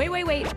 Wait.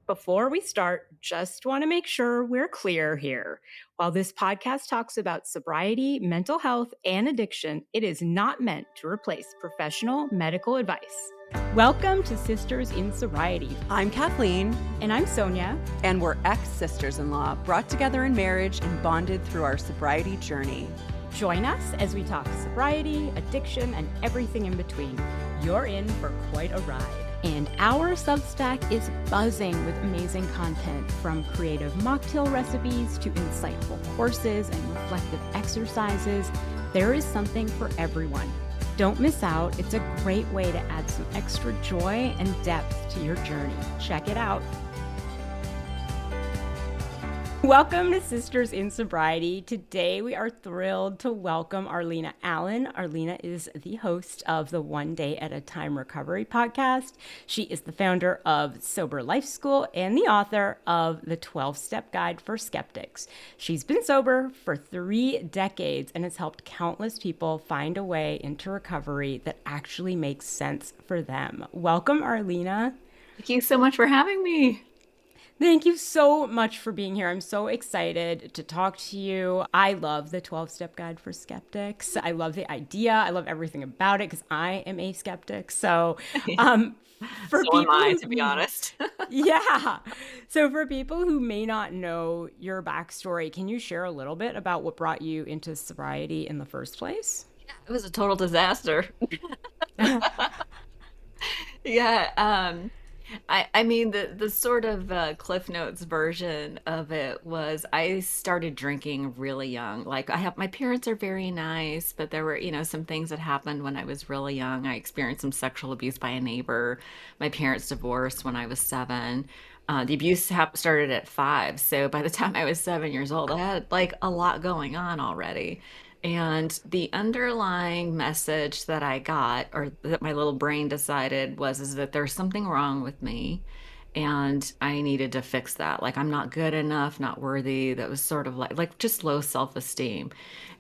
Before we start, just want to make sure we're clear here. While this podcast talks about sobriety, mental health, and addiction, it is not meant to replace professional medical advice. Welcome to Sisters in Sobriety. I'm Kathleen. And I'm Sonia. And we're ex-sisters-in-law, brought together in marriage and bonded through our sobriety journey. Join us as we talk sobriety, addiction, and everything in between. You're in for quite a ride. And our Substack is buzzing with amazing content, from creative mocktail recipes to insightful courses and reflective exercises. There is something for everyone. Don't miss out. It's a great way to add some extra joy and depth to your journey. Check it out. Welcome to Sisters in Sobriety. Today we are thrilled to welcome Arlina Allen. Arlina is the host of the One Day at a Time Recovery podcast. She is the founder of Sober Life School and the author of the 12-Step Guide for Skeptics. She's been sober for 3 decades and has helped countless people find a way into recovery that actually makes sense for them. Welcome, Arlina. Thank you so much for having me. Thank you so much for being here. I'm so excited to talk to you. I love the 12-Step Guide for Skeptics. I love the idea. I love everything about it because I am a skeptic. So for so am I, to be honest. Yeah. So for people who may not know your backstory, can you share a little bit about what brought you into sobriety in the first place? Yeah, it was a total disaster. Yeah. I mean, the sort of Cliff Notes version of it was I started drinking really young. Like my parents are very nice, but there were, some things that happened when I was really young. I experienced some sexual abuse by a neighbor. My parents divorced when I was 7. The abuse started at 5. So by the time I was 7 years old, I had like a lot going on already. And the underlying message that I got, or that my little brain decided, is that there's something wrong with me and I needed to fix that. Like, I'm not good enough, not worthy. That was sort of like just low self-esteem.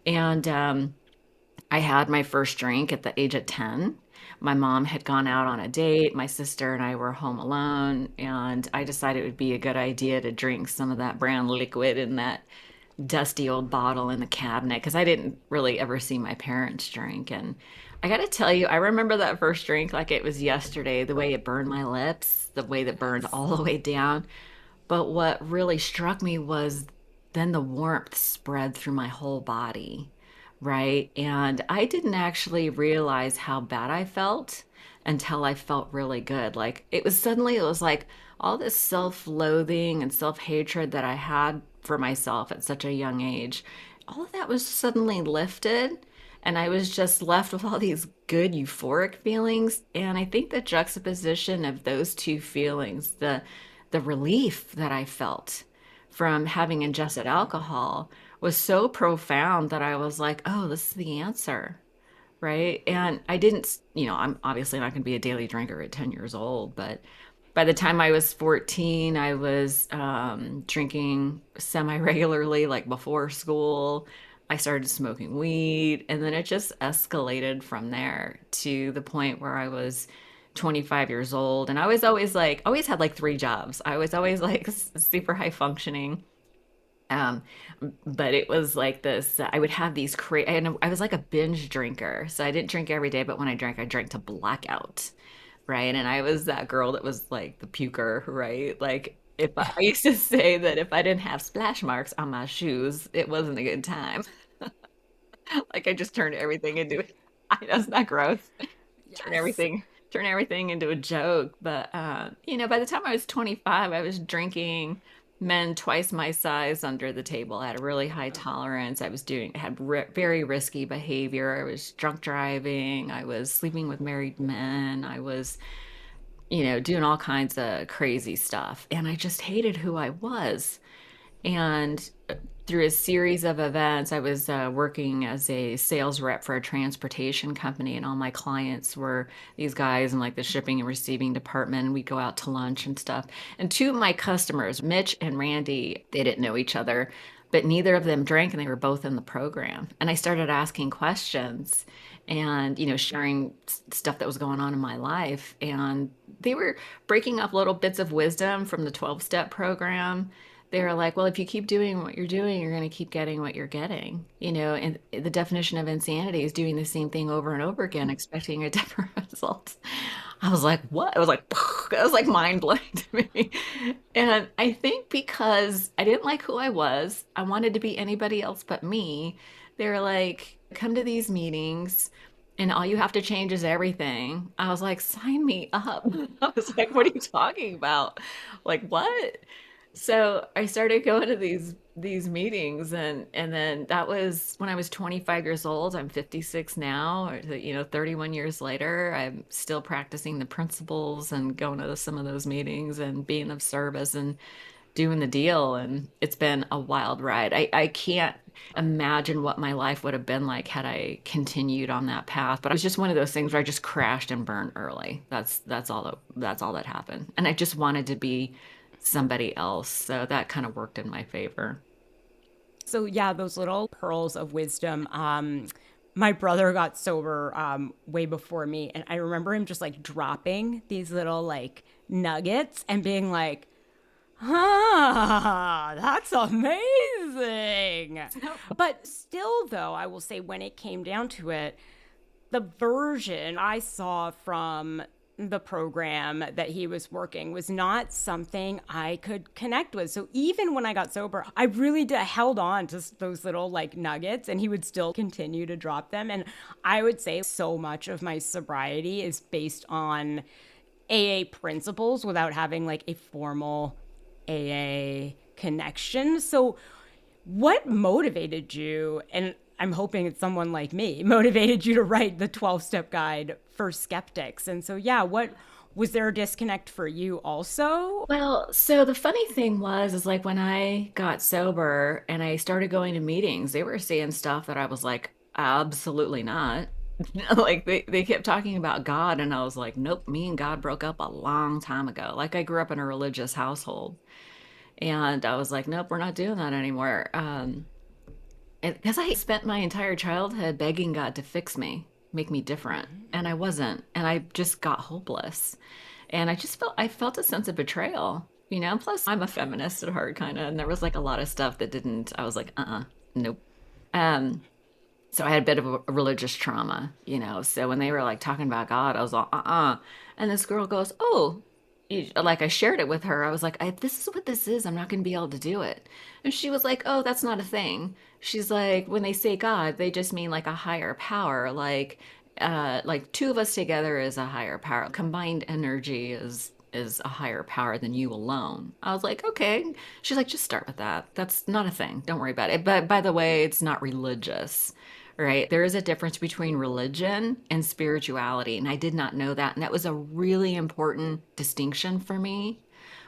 And I had my first drink at the age of 10. My mom had gone out on a date. My sister and I were home alone. And I decided it would be a good idea to drink some of that brown liquid in that dusty old bottle in the cabinet, because I didn't really ever see my parents drink. And I got to tell you, I remember that first drink like it was yesterday, the way it burned my lips, the way that burned all the way down. But what really struck me was then the warmth spread through my whole body, right? And I didn't actually realize how bad I felt until I felt really good. Like it was like all this self-loathing and self-hatred that I had for myself at such a young age, all of that was suddenly lifted, and I was just left with all these good euphoric feelings. And I think the juxtaposition of those two feelings, the relief that I felt from having ingested alcohol, was so profound that I was like, oh, this is the answer, right? And I didn't, I'm obviously not going to be a daily drinker at 10 years old, but by the time I was 14, I was drinking semi-regularly, like before school. I started smoking weed, and then it just escalated from there to the point where I was 25 years old. And I was always had like 3 jobs. I was always like super high functioning. But it was like this, I would have these I was like a binge drinker. So I didn't drink every day, but when I drank to blackout. Right. And I was that girl that was like the puker, right? Like I used to say that if I didn't have splash marks on my shoes, it wasn't a good time. Like I just turned everything into, I know it's not gross. Yes. Turn everything into a joke. But, by the time I was 25, I was drinking men twice my size under the table. I had a really high tolerance. I had very risky behavior. I was drunk driving. I was sleeping with married men. I was, doing all kinds of crazy stuff. And I just hated who I was. And through a series of events, I was working as a sales rep for a transportation company, and all my clients were these guys in like the shipping and receiving department. We'd go out to lunch and stuff. And 2 of my customers, Mitch and Randy, they didn't know each other, but neither of them drank, and they were both in the program. And I started asking questions, and, sharing stuff that was going on in my life. And they were breaking up little bits of wisdom from the 12-step program. They were like, well, if you keep doing what you're doing, you're going to keep getting what you're getting, and the definition of insanity is doing the same thing over and over again, expecting a different result. I was like, what? It was like, it was like mind blowing to me. And I think because I didn't like who I was, I wanted to be anybody else but me. They were like, come to these meetings and all you have to change is everything. I was like, sign me up. I was like, what are you talking about? Like, what? So I started going to these meetings, and then that was when I was 25 years old. I'm 56 now, 31 years later, I'm still practicing the principles and going to some of those meetings and being of service and doing the deal. And it's been a wild ride. I can't imagine what my life would have been like had I continued on that path. But it was just one of those things where I just crashed and burned early. That's all that happened. And I just wanted to be somebody else. So that kind of worked in my favor. So yeah, those little pearls of wisdom. My brother got sober way before me, and I remember him just like dropping these little like nuggets and being like, "Ah, that's amazing." But still, though, I will say when it came down to it, the version I saw from the program that he was working was not something I could connect with. So even when I got sober, I really held on to those little like nuggets, and he would still continue to drop them. And I would say so much of my sobriety is based on AA principles without having like a formal AA connection. So what motivated you, and I'm hoping it's someone like me, motivated you to write the 12-step guide for skeptics? And so, yeah, what was there a disconnect for you also? Well, so the funny thing is like when I got sober and I started going to meetings, they were saying stuff that I was like, absolutely not. Like they kept talking about God, and I was like, nope, me and God broke up a long time ago. Like I grew up in a religious household, and I was like, nope, we're not doing that anymore. Because I spent my entire childhood begging God to fix me, make me different, and I wasn't, and I just got hopeless, and I felt a sense of betrayal, Plus, I'm a feminist at heart, kind of, and there was like a lot of stuff that didn't. I was like, nope. Um, so I had a bit of a religious trauma, So when they were like talking about God, I was all, and this girl goes, oh. Like I shared it with her. I was like, this is what this is. I'm not going to be able to do it. And she was like, oh, that's not a thing. She's like, when they say God, they just mean like a higher power. Like two of us together is a higher power. Combined energy is a higher power than you alone. I was like, okay. She's like, just start with that. That's not a thing. Don't worry about it. But by the way, it's not religious, right? There is a difference between religion and spirituality. And I did not know that. And that was a really important distinction for me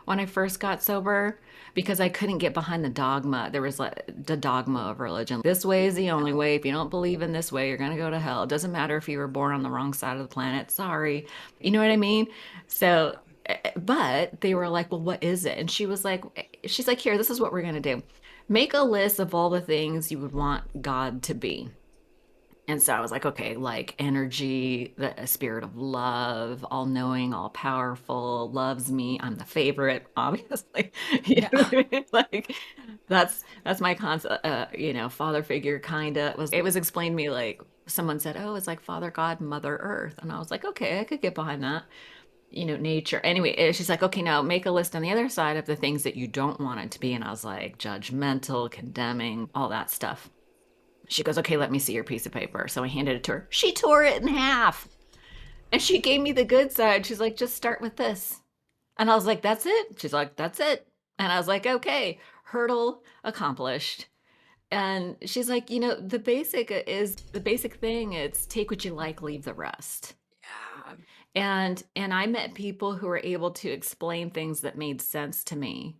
when I first got sober because I couldn't get behind the dogma. There was like the dogma of religion. This way is the only way. If you don't believe in this way, you're going to go to hell. It doesn't matter if you were born on the wrong side of the planet. Sorry. You know what I mean? So, but they were like, well, what is it? And she's like, here, this is what we're going to do. Make a list of all the things you would want God to be. And so I was like, okay, like energy, the spirit of love, all knowing, all powerful, loves me. I'm the favorite, obviously. You know Yeah. what I mean? Like that's my concept, father figure kind of was it was explained to me like someone said, oh, it's like Father God, Mother Earth. And I was like, okay, I could get behind that. Nature. Anyway, she's like, okay, now make a list on the other side of the things that you don't want it to be. And I was like, judgmental, condemning, all that stuff. She goes, okay, let me see your piece of paper. So I handed it to her. She tore it in half and she gave me the good side. She's like, just start with this. And I was like, that's it. She's like, that's it. And I was like, okay, hurdle accomplished. And she's like, the basic thing. It's take what you like, leave the rest. Yeah. And I met people who were able to explain things that made sense to me.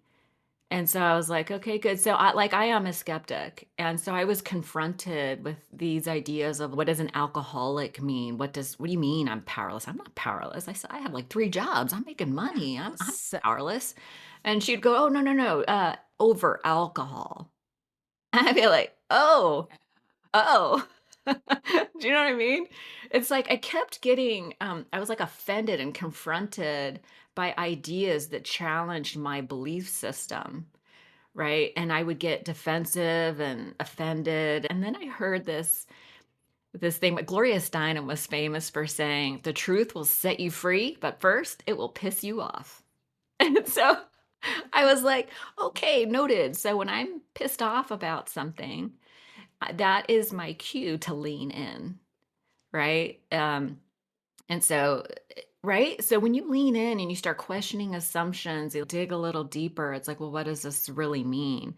And so I was like, okay, good. So I am a skeptic. And so I was confronted with these ideas of what does an alcoholic mean? What do you mean I'm powerless? I'm not powerless. I said, I have like 3 jobs. I'm making money. I'm So, powerless. And she'd go, oh, no, no, no, over alcohol. And I'd be like, oh, oh. Do you know what I mean? It's like I kept getting, I was like offended and confronted by ideas that challenged my belief system, right? And I would get defensive and offended. And then I heard this thing, but Gloria Steinem was famous for saying, the truth will set you free, but first it will piss you off. And so I was like, okay, noted. So when I'm pissed off about something, that is my cue to lean in, right? And so, right? So when you lean in and you start questioning assumptions, you'll dig a little deeper. It's like, well, what does this really mean?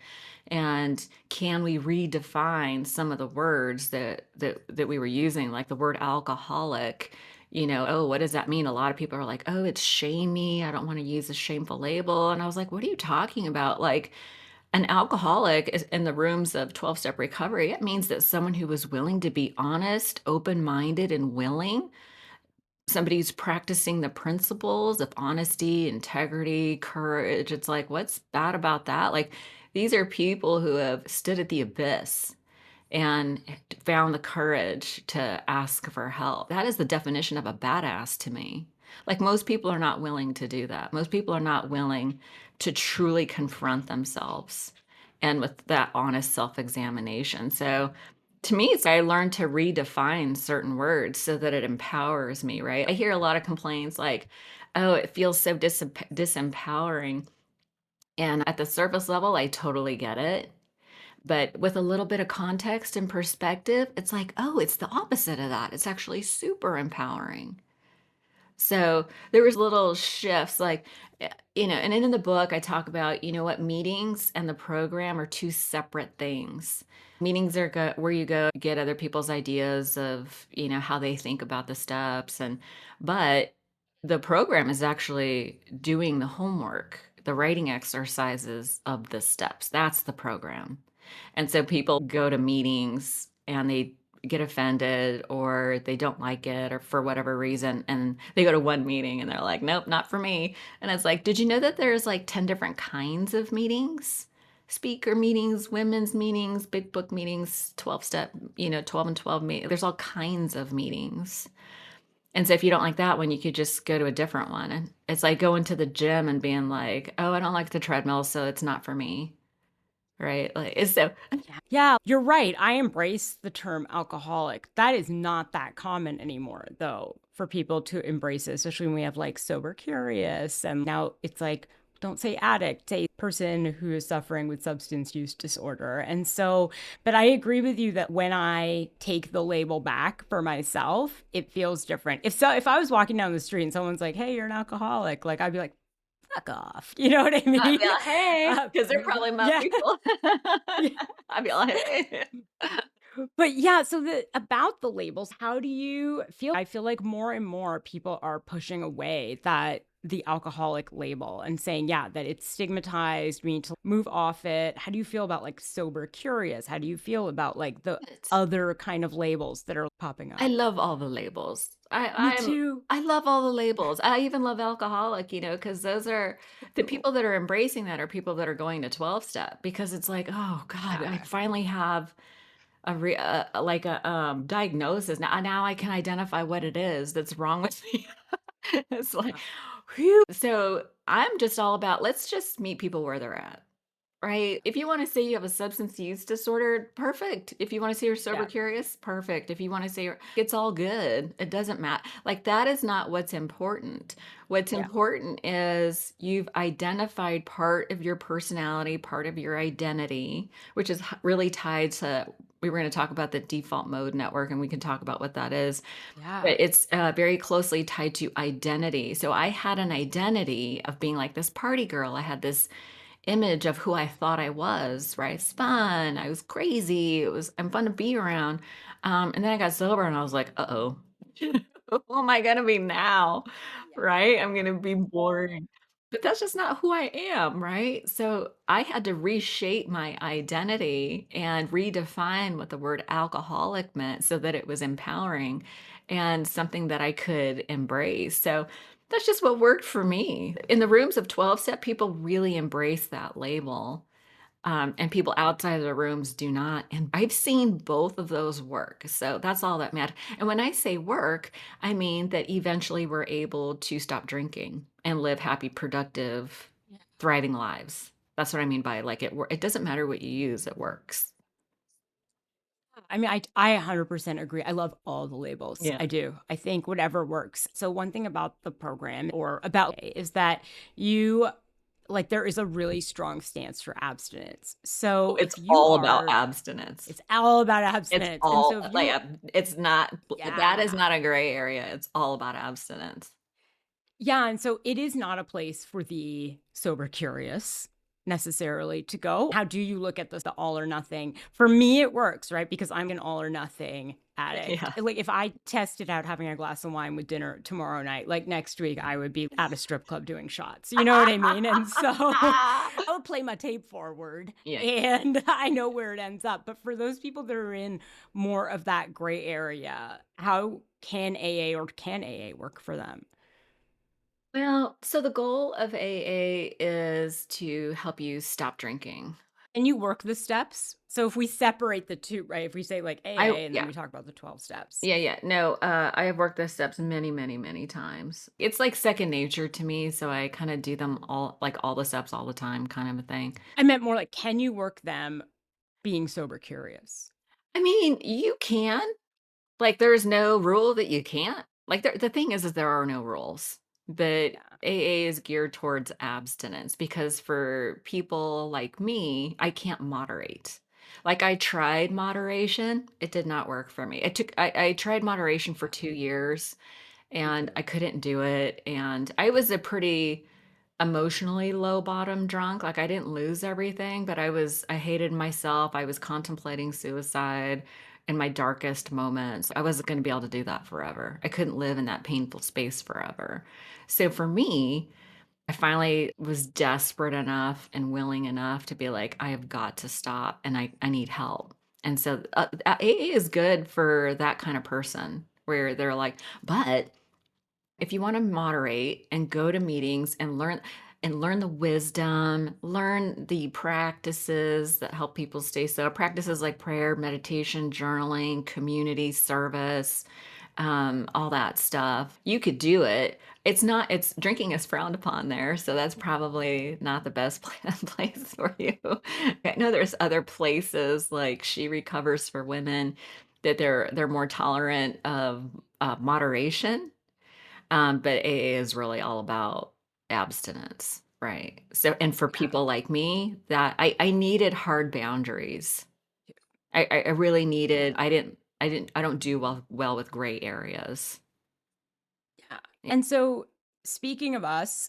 And can we redefine some of the words that we were using, like the word alcoholic? Oh, what does that mean? A lot of people are like, oh, it's shamey. I don't want to use a shameful label. And I was like, what are you talking about? Like, an alcoholic is in the rooms of 12-step recovery. It means that someone who was willing to be honest, open-minded, and willing, somebody who's practicing the principles of honesty, integrity, courage. It's like, what's bad about that? Like, these are people who have stood at the abyss and found the courage to ask for help. That is the definition of a badass to me. Like, most people are not willing to do that. Most people are not willing to truly confront themselves and with that honest self-examination. So to me, it's I learned to redefine certain words so that it empowers me, right? I hear a lot of complaints like, oh, it feels so disempowering. And at the surface level, I totally get it. But with a little bit of context and perspective, it's like, oh, it's the opposite of that. It's actually super empowering. So there was little shifts like, and in the book, I talk about, what meetings and the program are two separate things. Meetings are where you go get other people's ideas of, how they think about the steps. But the program is actually doing the homework, the writing exercises of the steps. That's the program. And so people go to meetings and they get offended or they don't like it or for whatever reason. And they go to one meeting and they're like, nope, not for me. And it's like, did you know that there's like 10 different kinds of meetings? Speaker meetings, women's meetings, big book meetings, 12 step, 12 and 12 meetings. There's all kinds of meetings. And so if you don't like that one, you could just go to a different one. And it's like going to the gym and being like, oh, I don't like the treadmill, so it's not for me. Right? Like, it's so Yeah, you're right. I embrace the term alcoholic. That is not that common anymore, though, for people to embrace it, especially when we have like sober curious. And now it's like, don't say addict, say person who is suffering with substance use disorder. And so, but I agree with you that when I take the label back for myself, it feels different. If I was walking down the street and someone's like, hey, you're an alcoholic, like I'd be like, fuck off. You know what I I'd mean? be like, hey, because they're probably my Yeah. people. Yeah. I'd be like, hey. But yeah, so about the labels, how do you feel? I feel like more and more people are pushing away the alcoholic label and saying, yeah, that it's stigmatized. We need to move off it. How do you feel about like sober curious? How do you feel about like the other kind of labels that are popping up? I love all the labels. Me too. I love all the labels. I even love alcoholic, because those are the people that are embracing that are people that are going to 12 step because it's like, oh God, I finally have like a diagnosis. Now I can identify what it is that's wrong with me. It's like, whew. So I'm just all about let's just meet people where they're at. Right. If you want to say you have a substance use disorder, perfect. If you want to say you're sober Yeah. curious, perfect. If you want to say it's all good, it doesn't matter. Like that is not what's important. What's Yeah. important is you've identified part of your personality, part of your identity, which is really tied to, we were going to talk about the default mode network and we can talk about what that is. Yeah. But it's very closely tied to identity. So I had an identity of being like this party girl. I had this image of who I thought I was, right? I was fun, I was crazy, I'm fun to be around. And then I got sober and I was like, uh-oh. Who am I gonna be now? Right? I'm gonna be boring. But that's just not who I am, right? So I had to reshape my identity and redefine what the word alcoholic meant so that it was empowering and something that I could embrace. So that's just what worked for me. In the rooms of 12 step, people really embrace that label. And people outside of the rooms do not. And I've seen both of those work. So that's all that matters. And when I say work, I mean that eventually we're able to stop drinking and live happy, productive, thriving lives. That's what I mean by like it doesn't matter what you use, it works. I mean, I 100% agree. I love all the labels. Yeah. I do. I think whatever works. So one thing about the program or about is that you like there is a really strong stance for abstinence. Oh, So it's if you all about are, abstinence. it's all about It's abstinence. And so all if like you, it's not that is yeah. not a gray area. It's all about abstinence. Yeah, and so it is not a place for the sober curious necessarily to go. How do you look at this, the all or nothing? For me, it works, right? Because I'm an all or nothing addict. Yeah. Like if I tested out having a glass of wine with dinner tomorrow night, like next week, I would be at a strip club doing shots. You know what I mean? And so I would play my tape forward Yeah. and I know where it ends up. But for those people that are in more of that gray area, how can AA or can AA work for them? Well, so the goal of AA is to help you stop drinking. And you work the steps. So if we separate the two, right? If we say like AA and then Yeah. we talk about the 12 steps. Yeah, yeah. No, I have worked those steps many, many, many times. It's like second nature to me, so I kind of do them all, like all the steps all the time, kind of a thing. I meant more like, can you work them being sober curious? I mean, you can. Like, there's no rule that you can't. Like, the thing is there are no rules, but Yeah. AA is geared towards abstinence because for people like me, I can't moderate. Like, I tried moderation, it did not work for me. I tried moderation for 2 years Me and too. I couldn't do it. And I was a pretty emotionally low bottom drunk. Like I didn't lose everything, but I hated myself. I was contemplating suicide in my darkest moments. I wasn't going to be able to do that forever. I couldn't live in that painful space forever. So for me, I finally was desperate enough and willing enough to be like, I have got to stop and I need help. And so AA is good for that kind of person where they're like, but if you want to moderate and go to meetings and learn the wisdom, learn the practices that help people stay so practices like prayer, meditation, journaling, community service, all that stuff. You could do it. It's drinking is frowned upon there, so that's probably not the best place for you. I know there's other places like She Recovers for women that they're more tolerant of moderation, but AA is really all about abstinence, right? So, and for Yeah. people like me, that I needed hard boundaries. I really needed. I don't do well with gray areas. Yeah. And so speaking of us,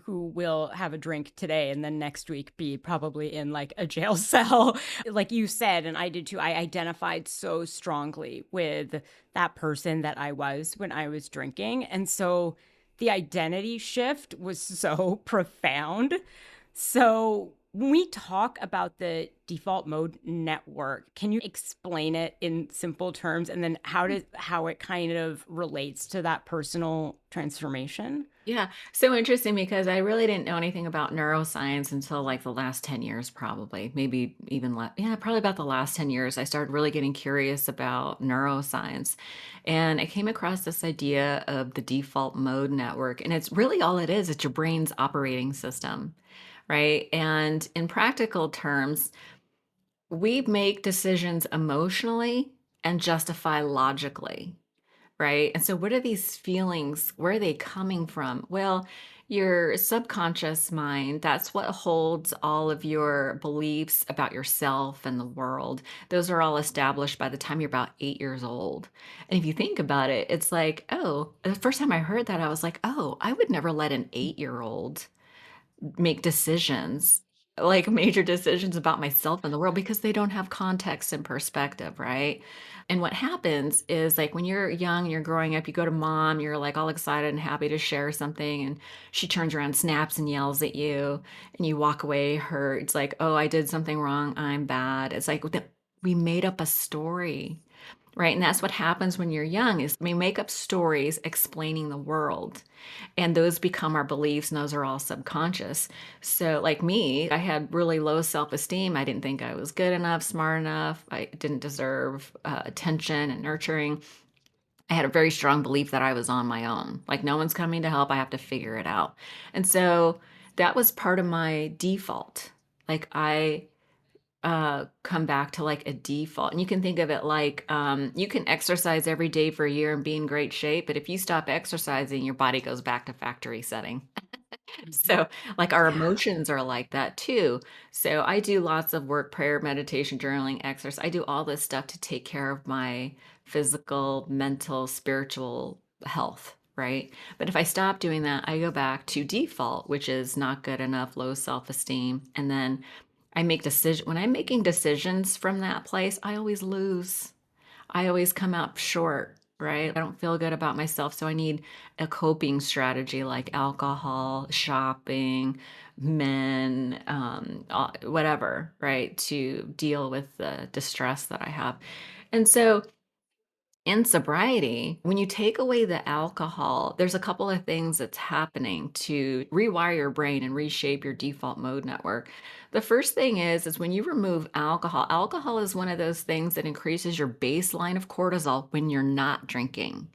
who will have a drink today and then next week be probably in like a jail cell, like you said, and I did too, I identified so strongly with that person that I was when I was drinking. And so the identity shift was so profound. So when we talk about the default mode network, can you explain it in simple terms and then how it kind of relates to that personal transformation? Yeah, so interesting because I really didn't know anything about neuroscience until like the last 10 years, probably, maybe even less. Yeah, probably about the last 10 years. I started really getting curious about neuroscience. And I came across this idea of the default mode network. And it's really all it is, it's your brain's operating system, right? And in practical terms, we make decisions emotionally and justify logically. Right. And so, what are these feelings? Where are they coming from? Well, your subconscious mind, that's what holds all of your beliefs about yourself and the world. Those are all established by the time you're about 8 years old. And if you think about it, it's like, oh, the first time I heard that, I was like, oh, I would never let an 8-year-old make decisions, like major decisions about myself and the world because they don't have context and perspective, right? And what happens is like when you're young, you're growing up, you go to mom, you're like all excited and happy to share something, and she turns around, snaps, and yells at you, and you walk away hurt. It's like, oh, I did something wrong. I'm bad. It's like we made up a story. right? And that's what happens when you're young is we make up stories explaining the world. And those become our beliefs, and those are all subconscious. So, like me, I had really low self esteem. I didn't think I was good enough, smart enough. I didn't deserve attention and nurturing. I had a very strong belief that I was on my own. Like, no one's coming to help. I have to figure it out. And so that was part of my default. Like, I come back to like a default. And you can think of it like you can exercise every day for a year and be in great shape, but if you stop exercising, your body goes back to factory setting. Mhm. So, like our Yeah. emotions are like that too. So, I do lots of work, prayer, meditation, journaling, exercise. I do all this stuff to take care of my physical, mental, spiritual health, right? But if I stop doing that, I go back to default, which is not good enough, low self-esteem. And then I make decision when I'm making decisions from that place, I always lose. I always come out short, right? I don't feel good about myself. So I need a coping strategy like alcohol, shopping, men, whatever, right? To deal with the distress that I have. And so in sobriety, when you take away the alcohol, there's a couple of things that's happening to rewire your brain and reshape your default mode network. The first thing is when you remove alcohol, alcohol is one of those things that increases your baseline of cortisol when you're not drinking,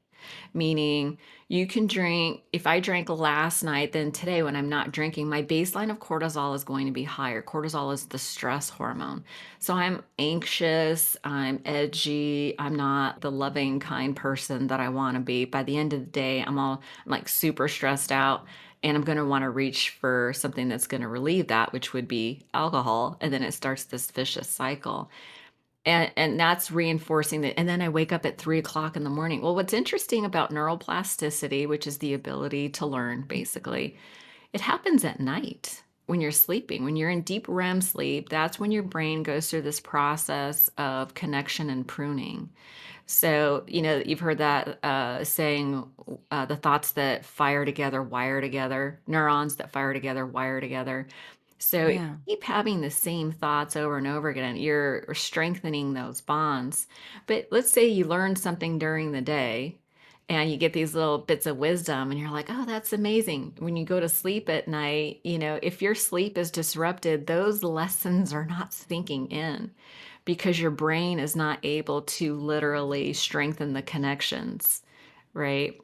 meaning you can drink. If I drank last night, then today when I'm not drinking, my baseline of cortisol is going to be higher. Cortisol is the stress hormone. So I'm anxious, I'm edgy, I'm not the loving, kind person that I want to be. By the end of the day, I'm like super stressed out. And I'm going to want to reach for something that's going to relieve that, which would be alcohol. And then it starts this vicious cycle, and that's reinforcing that. And then I wake up at 3 o'clock in the morning. Well, what's interesting about neuroplasticity, which is the ability to learn, basically, it happens at night when you're sleeping. When you're in deep REM sleep, that's when your brain goes through this process of connection and pruning. So, you've heard that saying, the thoughts that fire together wire together, neurons that fire together wire together. So, if Yeah. you keep having the same thoughts over and over again, you're strengthening those bonds. But let's say you learn something during the day and you get these little bits of wisdom and you're like, oh, that's amazing. When you go to sleep at night, if your sleep is disrupted, those lessons are not sinking in because your brain is not able to literally strengthen the connections, right?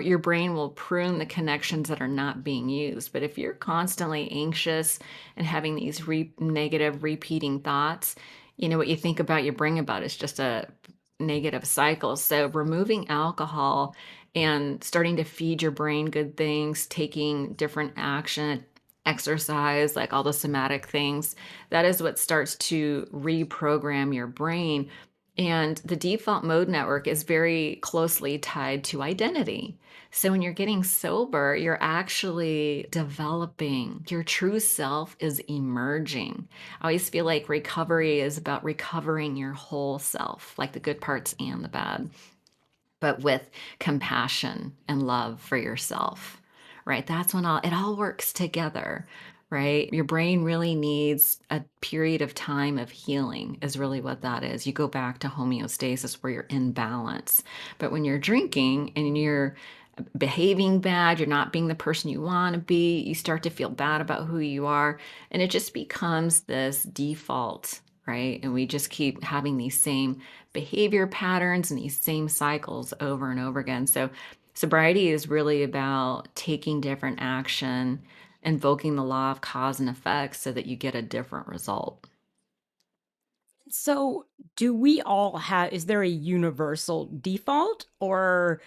Your brain will prune the connections that are not being used. But if you're constantly anxious and having these negative repeating thoughts, what you think about, you bring about. It's just a negative cycle. So removing alcohol and starting to feed your brain good things, taking different action, exercise, like all the somatic things, that is what starts to reprogram your brain. And the default mode network is very closely tied to identity. So when you're getting sober, you're actually developing. Your true self is emerging. I always feel like recovery is about recovering your whole self, like the good parts and the bad, but with compassion and love for yourself, right? That's when it all works together, right? Your brain really needs a period of time of healing, is really what that is. You go back to homeostasis where you're in balance. But when you're drinking and you're behaving bad, you're not being the person you want to be, you start to feel bad about who you are, and it just becomes this default, right? And we just keep having these same behavior patterns and these same cycles over and over again. So sobriety is really about taking different action, invoking the law of cause and effect so that you get a different result. So, do we all have, is there a universal default, or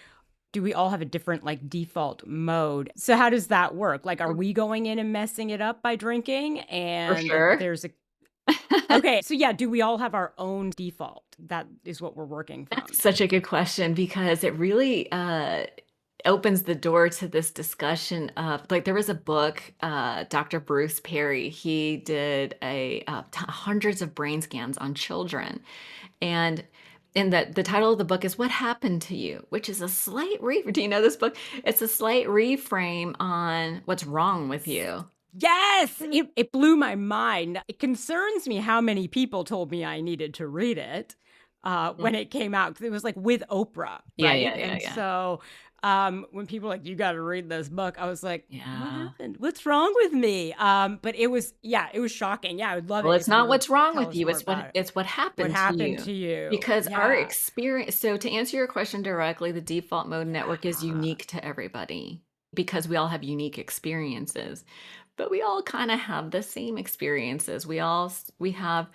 do we all have a different like default mode? So, how does that work? Like, are we going in and messing it up by drinking? For And sure. there's a, okay. So, yeah, do we all have our own default? That is what we're working That's from. such a good question because it really opens the door to this discussion of, like, there was a book, Dr. Bruce Perry, he did hundreds of brain scans on children. And the title of the book is What Happened to You, which is a slight do you know this book? It's a slight reframe on what's wrong with you. Yes, it blew my mind. It concerns me how many people told me I needed to read it. when it came out, because it was like with Oprah, Yeah, right? yeah, yeah, And yeah. so when people were like, you got to read this book, I was like, what Yeah. happened? What's wrong with me? But it was, yeah, it was shocking. Yeah, I would love Well, it it's if you not would what's wrong tell with us you, more about it. it's what What happened to happened you. to you? Because our Yeah. experience, so to answer your question directly, the default mode network is Yeah. unique to everybody because we all have unique experiences. But we all kind of have the same experiences. We have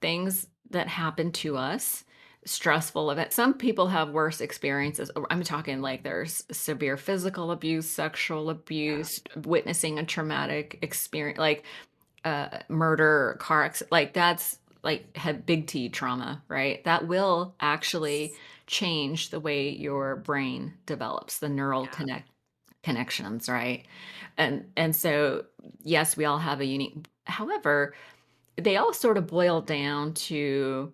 things that happen to us, stressful events. Some people have worse experiences. I'm talking like there's severe physical abuse, sexual Yeah. abuse, witnessing a traumatic experience, like murder, car accident, like that's like had big T trauma, right? That will actually Yes. change the way your brain develops, the neural Yeah. connections, right? And so yes, we all have a unique. However, they all sort of boil down to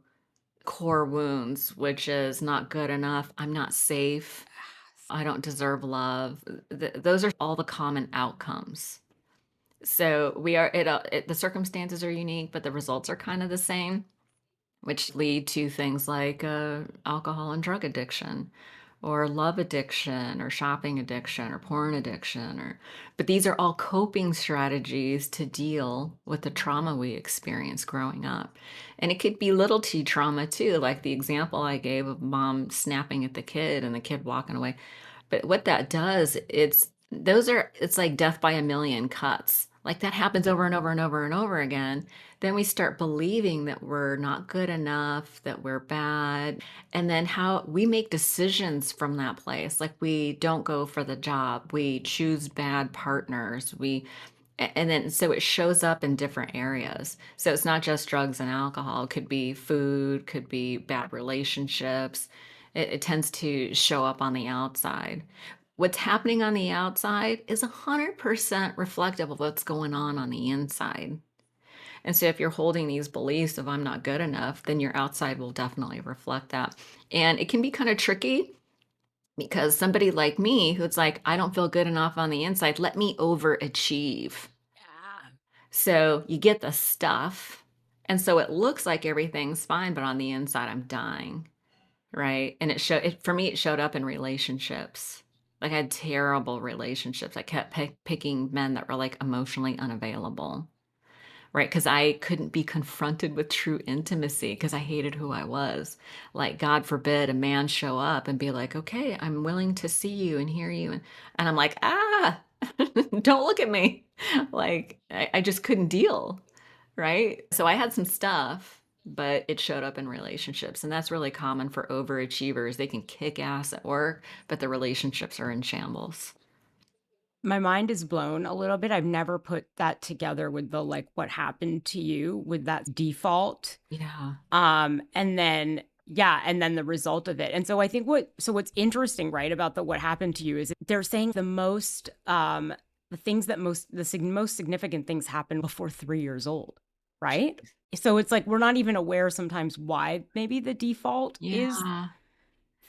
core wounds, which is not good enough. I'm not safe. I don't deserve love. Those are all the common outcomes. So we are the circumstances are unique, but the results are kind of the same, which lead to things like alcohol and drug addiction, or love addiction, or shopping addiction, or porn addiction, or but these are all coping strategies to deal with the trauma we experience growing up. And it could be little t trauma too, like the example I gave of mom snapping at the kid and the kid walking away. But what that does, it's like death by a million cuts. Like that happens over and over and over and over again. Then we start believing that we're not good enough, that we're bad. And then how we make decisions from that place. Like we don't go for the job, we choose bad partners, and then so it shows up in different areas. So it's not just drugs and alcohol, it could be food, could be bad relationships. It tends to show up on the outside. What's happening on the outside is 100% reflective of what's going on the inside. And so if you're holding these beliefs of I'm not good enough, then your outside will definitely reflect that. And it can be kind of tricky because somebody like me who's like, I don't feel good enough on the inside, let me overachieve. Yeah. So you get the stuff. And so it looks like everything's fine, but on the inside, I'm dying. Right. And for me, it showed up in relationships. Like I had terrible relationships. I kept picking men that were like emotionally unavailable. Right. Because I couldn't be confronted with true intimacy because I hated who I was. Like, God forbid a man show up and be like, okay, I'm willing to see you and hear you. And I'm like, don't look at me. Like, I just couldn't deal. Right. So I had some stuff, but it showed up in relationships. And that's really common for overachievers. They can kick ass at work, but the relationships are in shambles. My mind is blown a little bit. I've never put that together with the like what happened to you with that default. Yeah. And then yeah, and then the result of it. And so I think what's interesting, right, about the what happened to you is they're saying the things that most significant things happen before 3 years old, right? So it's like we're not even aware sometimes why maybe the default is Yeah.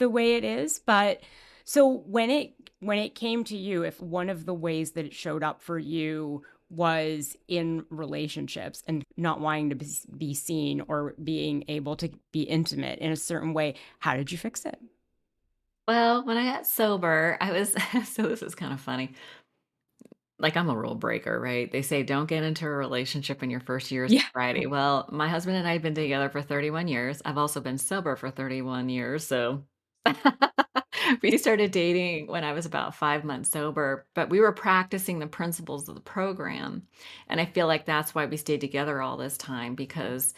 the way it is. But so when it came to you, if one of the ways that it showed up for you was in relationships and not wanting to be seen or being able to be intimate in a certain way, how did you fix it? Well, when I got sober, I was, so this is kind of funny. Like I'm a rule breaker, right? They say don't get into a relationship in your first year of Yeah. sobriety. Well, my husband and I have been together for 31 years. I've also been sober for 31 years. So we started dating when I was about 5 months sober, but we were practicing the principles of the program. And I feel like that's why we stayed together all this time because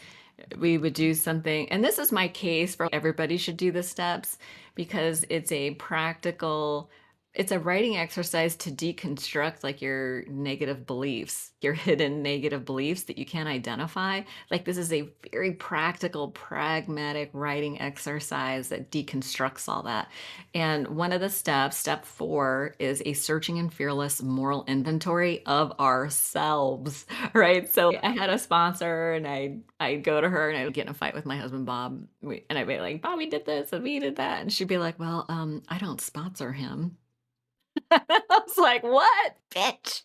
we would do something. And this is my case for everybody should do the steps because it's a writing exercise to deconstruct like your negative beliefs, your hidden negative beliefs that you can't identify. Like this is a very practical, pragmatic writing exercise that deconstructs all that. And one of the steps, step 4, is a searching and fearless moral inventory of ourselves, right? So I had a sponsor and I'd go to her and I'd get in a fight with my husband, Bob. And I'd be like, Bob, we did this and we did that. And she'd be like, well, I don't sponsor him. I was like, "What, bitch?"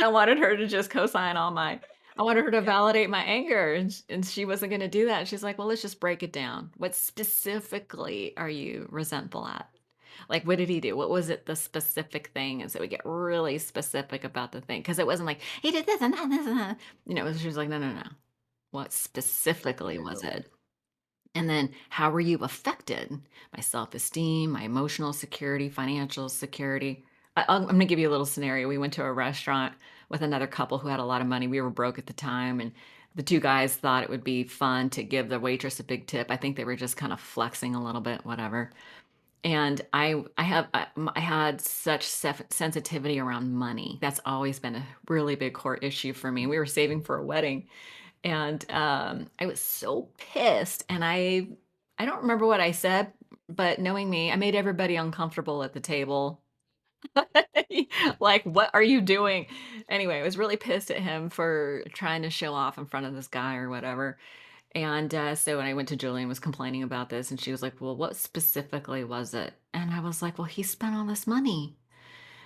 I wanted her to just co-sign all my I wanted her to validate my anger, and she wasn't going to do that. She's like, well, let's just break it down. What specifically are you resentful at? Like, what did he do? What was it, the specific thing? And so we get really specific about the thing because it wasn't like he did this and that, and this and that. She was like, no, no, no. What specifically was it? And then how were you affected? My self-esteem, my emotional security, financial security. I'm going to give you a little scenario. We went to a restaurant with another couple who had a lot of money. We were broke at the time, and the two guys thought it would be fun to give the waitress a big tip. I think they were just kind of flexing a little bit, whatever. And I had such sensitivity around money. That's always been a really big core issue for me. We were saving for a wedding, and I was so pissed. And I don't remember what I said, but knowing me, I made everybody uncomfortable at the table. Like, what are you doing? Anyway, I was really pissed at him for trying to show off in front of this guy or whatever. And so when I went to Julie and was complaining about this, and she was like, well, what specifically was it? And I was like, well, he spent all this money.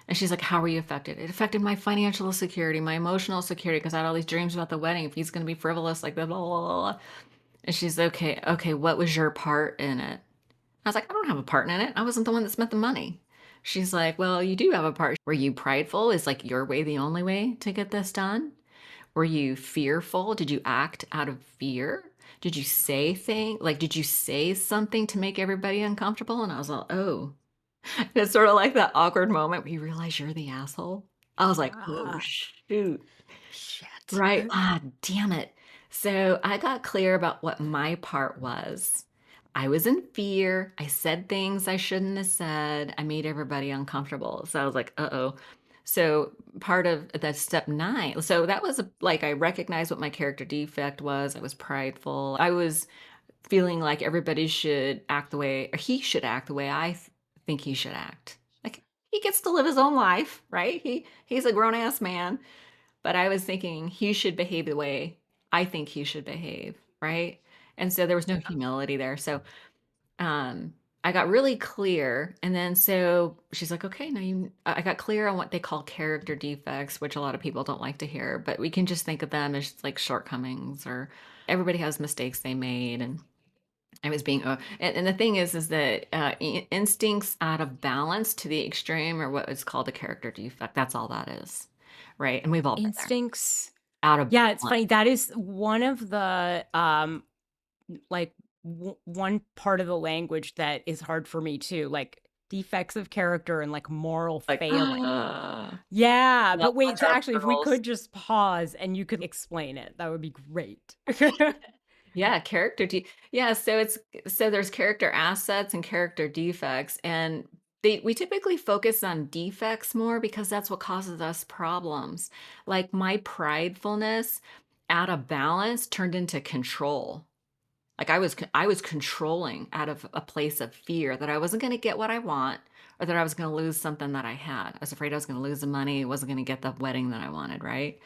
And she's like, how were you affected? It affected my financial security, my emotional security, because I had all these dreams about the wedding. If he's going to be frivolous like that, blah, blah, blah, blah. And she's okay, what was your part in it? I was like, I don't have a part in it. I wasn't the one that spent the money. She's like, well, you do have a part. Were you prideful? Is like your way the only way to get this done? Were you fearful? Did you act out of fear? Did you say did you say something to make everybody uncomfortable? And I was like, oh. And it's sort of like that awkward moment where you realize you're the asshole. I was like, oh, Ah, shoot. shit. Right. Ah, damn it. So I got clear about what my part was. I was in fear. I said things I shouldn't have said. I made everybody uncomfortable. So I was like, uh-oh. So part of that step 9. So that was like I recognized what my character defect was. I was prideful. I was feeling like everybody should act the way, or he should act the way think he should act. Like he gets to live his own life, right? He's a grown ass man. But I was thinking he should behave the way I think he should behave, right? And so there was no humility there. So I got really clear. And then so she's like, okay, I got clear on what they call character defects, which a lot of people don't like to hear, but we can just think of them as like shortcomings, or everybody has mistakes they made. And I was being, and the thing is that instincts out of balance to the extreme are what is called a character defect. That's all that is. Right. And we've all been there, Instincts. out of Yeah, it's balance. funny. That is one of the like one part of the language that is hard for me too, like defects of character and like moral Like, failing. Yeah, not but wait, watch so our actually, if we girls. could just pause and you could explain it, that would be great. Yeah, yeah, so there's character assets and character defects, and we typically focus on defects more because that's what causes us problems. Like my pridefulness out of balance turned into control. Like I was controlling out of a place of fear that I wasn't going to get what I want, or that I was going to lose something that I had. I was afraid I was going to lose the money, wasn't going to get the wedding that I wanted, right?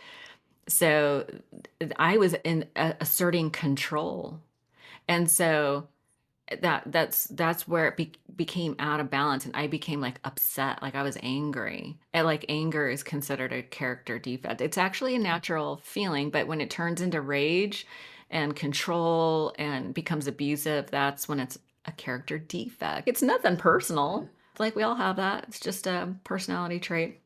So I was asserting control. And so that's where it became out of balance, and I became like upset, like I was angry. And like anger is considered a character defect. It's actually a natural feeling, but when it turns into rage and control and becomes abusive, that's when it's a character defect. It's nothing personal. Like we all have that. It's just a personality trait.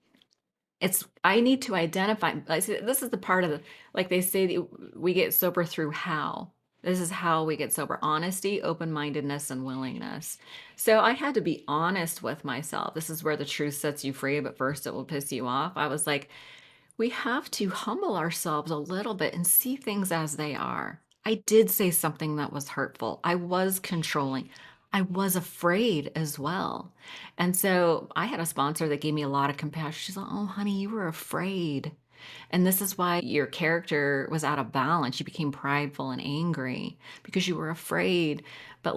I need to identify, like, see, this is the part of the, like they say that we get sober through how. This is how we get sober: honesty, open-mindedness, and willingness. So I had to be honest with myself. This is where the truth sets you free, but first it will piss you off. I was like, we have to humble ourselves a little bit and see things as they are. I did say something that was hurtful. I was controlling. I was afraid as well. And so I had a sponsor that gave me a lot of compassion. She's like, oh, honey, you were afraid. And this is why your character was out of balance. You became prideful and angry because you were afraid. But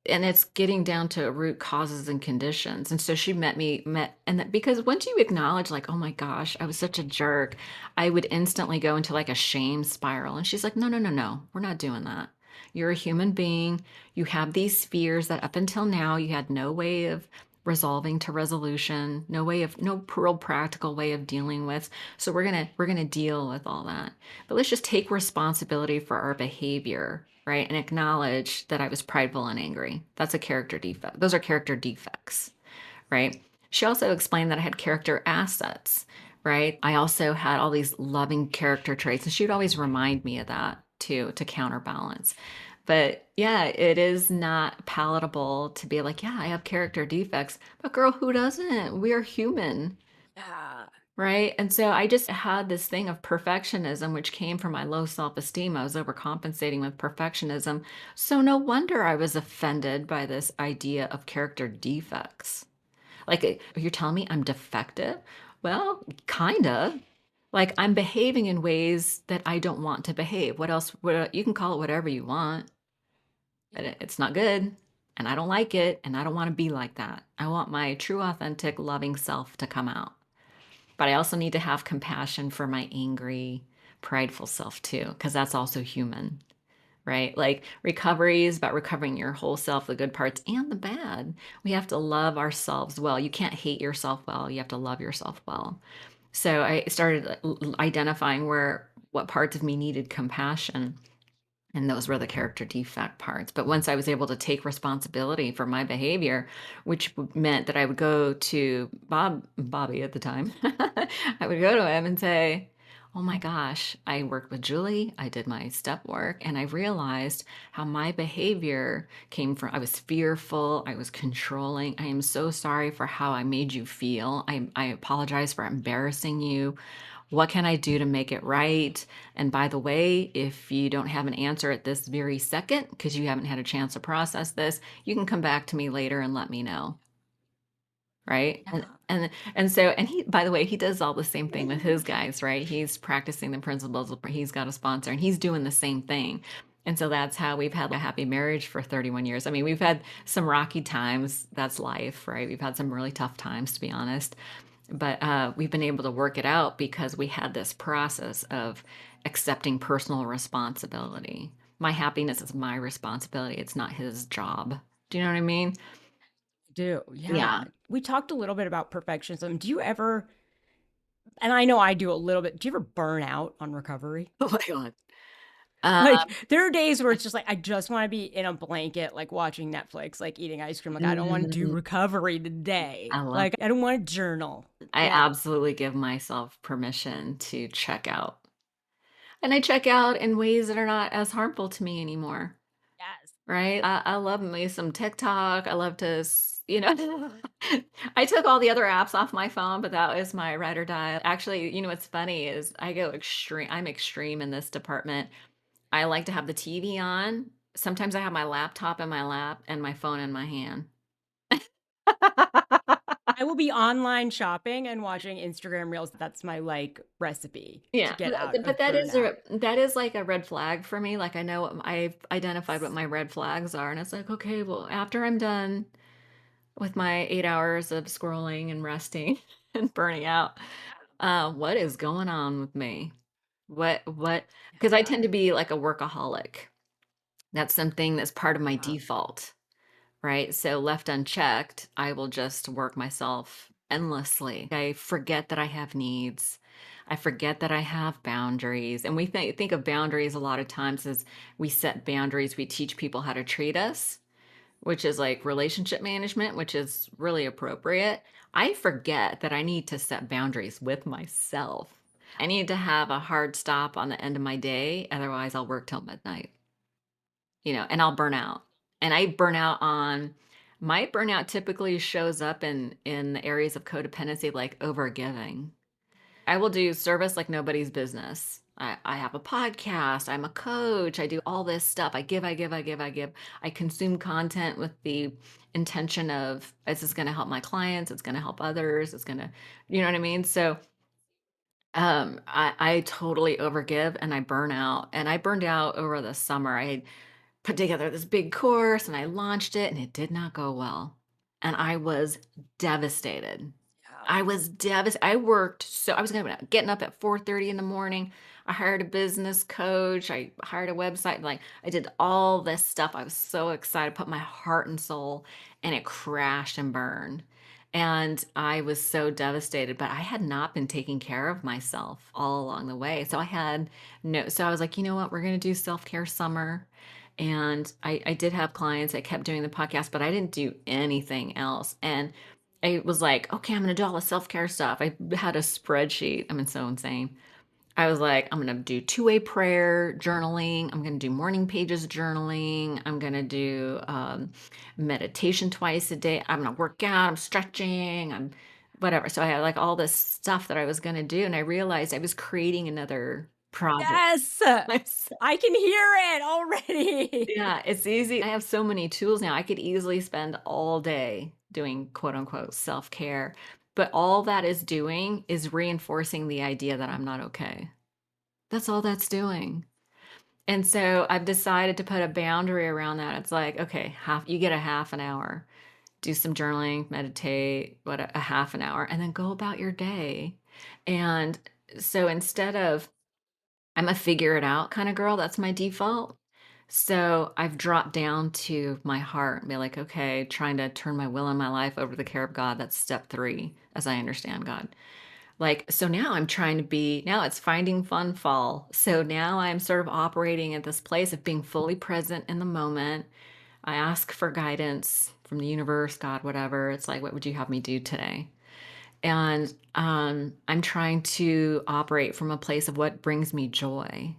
and it's getting down to root causes and conditions. And so she and because once you acknowledge, like, oh my gosh, I was such a jerk, I would instantly go into like a shame spiral. And she's like, no, no, no, no, we're not doing that. You're a human being. You have these fears that up until now you had no way of resolving to resolution, no real practical way of dealing with. So we're gonna deal with all that. But let's just take responsibility for our behavior, right? And acknowledge that I was prideful and angry. That's a character defect. Those are character defects, right? She also explained that I had character assets, right? I also had all these loving character traits, and she would always remind me of that too, to counterbalance. But yeah, it is not palatable to be like, yeah, I have character defects. But girl, who doesn't? We are human, Yeah. right? And so I just had this thing of perfectionism, which came from my low self esteem. I was overcompensating with perfectionism. So no wonder I was offended by this idea of character defects. Like, you're telling me I'm defective? Well, kinda. Like, I'm behaving in ways that I don't want to behave. What else? You can call it whatever you want, but it's not good. And I don't like it. And I don't want to be like that. I want my true, authentic, loving self to come out. But I also need to have compassion for my angry, prideful self too, because that's also human, right? Like recovery is about recovering your whole self, the good parts and the bad. We have to love ourselves well. You can't hate yourself well. You have to love yourself well. So I started identifying what parts of me needed compassion. And those were the character defect parts. But once I was able to take responsibility for my behavior, which meant that I would go to Bobby at the time, I would go to him and say, oh my gosh, I worked with Julie, I did my step work, and I realized how my behavior came from, I was fearful, I was controlling. I am so sorry for how I made you feel. I apologize for embarrassing you. What can I do to make it right? And by the way, if you don't have an answer at this very second, because you haven't had a chance to process this, you can come back to me later and let me know. Right. Yeah. And he, by the way, he does all the same thing with his guys, right? He's practicing the principles. He's got a sponsor and he's doing the same thing. And so that's how we've had a happy marriage for 31 years. I mean, we've had some rocky times. That's life, right? We've had some really tough times, to be honest. But we've been able to work it out because we had this process of accepting personal responsibility. My happiness is my responsibility. It's not his job. Do you know what I mean? Do. Yeah. Yeah. We talked a little bit about perfectionism. Do you ever, and I know I do a little bit, do you ever burn out on recovery? Oh my God. Uh, Like there are days where it's just like I just want to be in a blanket, like watching Netflix, like eating ice cream. Like I don't want to do mm, recovery today. I love Like I don't want to journal. I Yeah. absolutely give myself permission to check out. And I check out in ways that are not as harmful to me anymore. Yes. Right? I love me some TikTok. I love to, I took all the other apps off my phone, but that was my ride or die. Actually, what's funny is I go extreme. I'm extreme in this department. I like to have the TV on. Sometimes I have my laptop in my lap and my phone in my hand. I will be online shopping and watching Instagram reels. That's my like recipe to Yeah, get out but of burnout. that is like a red flag for me. Like I know I've identified what my red flags are, and it's like, okay, well, after I'm done with my 8 hours of scrolling and resting and burning out, what is going on with me? What? Because I Yeah. tend to be like a workaholic. That's something that's part of my Yeah. default, right? So left unchecked, I will just work myself endlessly. I forget that I have needs. I forget that I have boundaries. And we think of boundaries a lot of times as we set boundaries, we teach people how to treat us, which is like relationship management, which is really appropriate. I forget that I need to set boundaries with myself. I need to have a hard stop on the end of my day. Otherwise, I'll work till midnight, and I'll burn out. And I burn out on my burnout typically shows up in the areas of codependency, like overgiving. I will do service like nobody's business. I have a podcast. I'm a coach. I do all this stuff. I give, I give, I give, I give. I consume content with the intention of this is going to help my clients. It's going to help others. It's going to, you know what I mean? So I totally overgive and I burn out. And I burned out over the summer. I put together this big course and I launched it and it did not go well. And I was devastated. Yeah. I was devastated. I worked so I was getting up at 4:30 in the morning. I hired a business coach. I hired a website. Like I did all this stuff. I was so excited, put my heart and soul, and it crashed and burned. And I was so devastated, but I had not been taking care of myself all along the way. So I had no, so I was like, you know what? We're going to do self-care summer. And I did have clients. I kept doing the podcast, but I didn't do anything else. And I was like, okay, I'm going to do all the self-care stuff. I had a spreadsheet. I mean, so insane. I was like, I'm going to do two-way prayer journaling. I'm going to do morning pages journaling. I'm going to do meditation twice a day. I'm going to work out. I'm stretching. I'm whatever. So I had like all this stuff that I was going to do. And I realized I was creating another project. Yes. I can hear it already. Yeah, it's easy. I have so many tools now. I could easily spend all day doing quote unquote self care. But all that is doing is reinforcing the idea that I'm not okay. That's all that's doing. And so I've decided to put a boundary around that. It's like, okay, you get a half an hour, do some journaling, meditate, a half an hour, and then go about your day. And so instead of I'm a figure it out kind of girl, that's my default. So I've dropped down to my heart and be like, okay, trying to turn my will and my life over to the care of God. That's step 3, as I understand God. Like, so now I'm trying to be, now it's finding fun fall. So now I'm sort of operating at this place of being fully present in the moment. I ask for guidance from the universe, God, whatever. It's like, what would you have me do today? And I'm trying to operate from a place of what brings me joy,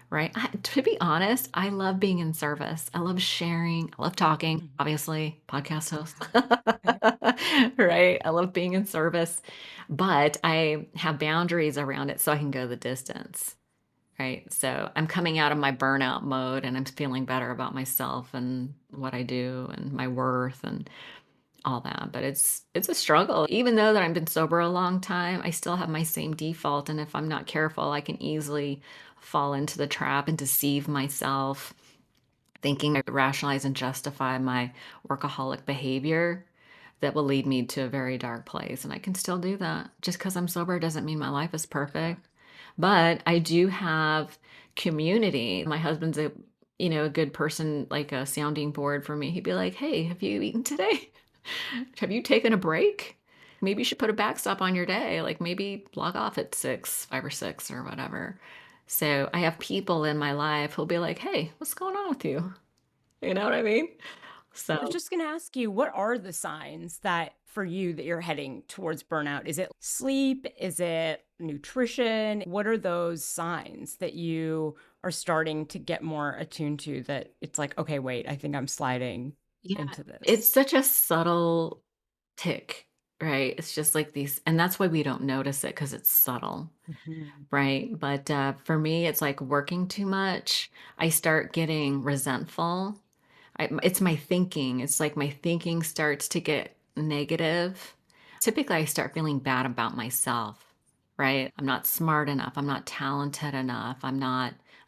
right? To be honest, I love being in service. I love sharing. I love talking, Mhm. obviously, podcast host, Okay. right? I love being in service, but I have boundaries around it so I can go the distance, right? So I'm coming out of my burnout mode and I'm feeling better about myself and what I do and my worth and all that. But it's a struggle. Even though that I've been sober a long time, I still have my same default. And if I'm not careful, I can easily fall into the trap and deceive myself, thinking I rationalize and justify my workaholic behavior that will lead me to a very dark place. And I can still do that. Just because I'm sober doesn't mean my life is Yeah. perfect. But I do have community. My husband's a good person, like a sounding board for me. He'd be like, "Hey, have you eaten today? Have you taken a break? Maybe you should put a backstop on your day. Like maybe log off at 6, 5 or 6 or whatever." So I have people in my life who'll be like, "Hey, what's going on with you?" You know what I mean? I was So just going to ask you, what are the signs that for you that you're heading towards burnout? Is it sleep? Is it nutrition? What are those signs that you are starting to get more attuned to that it's like, okay, wait, I think I'm sliding yeah, into it's this? such a subtle tick, right? It's just like these, and that's why we don't notice it because it's subtle. Mhm. Right. But for me, it's like working too much. I start getting resentful. It's my thinking. It's like my thinking starts to get negative. Typically, I start feeling bad about myself, right? I'm not smart enough. I'm not talented enough. I'm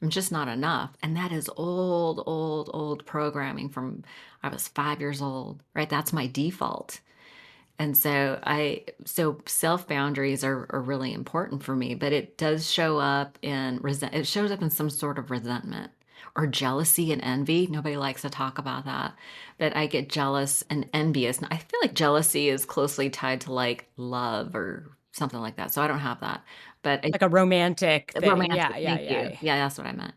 just not enough. And that is old, old, old programming from I was 5 years old, right? That's my default. And so self boundaries are really important for me, but it does show up in it shows up in some sort of resentment or jealousy and envy. Nobody likes to talk about that, but I get jealous and envious. And I feel like jealousy is closely tied to like love or something like that. So I don't have that, but Like a romantic thing. romantic. Yeah, yeah, Thank you. yeah. Yeah, that's what I meant.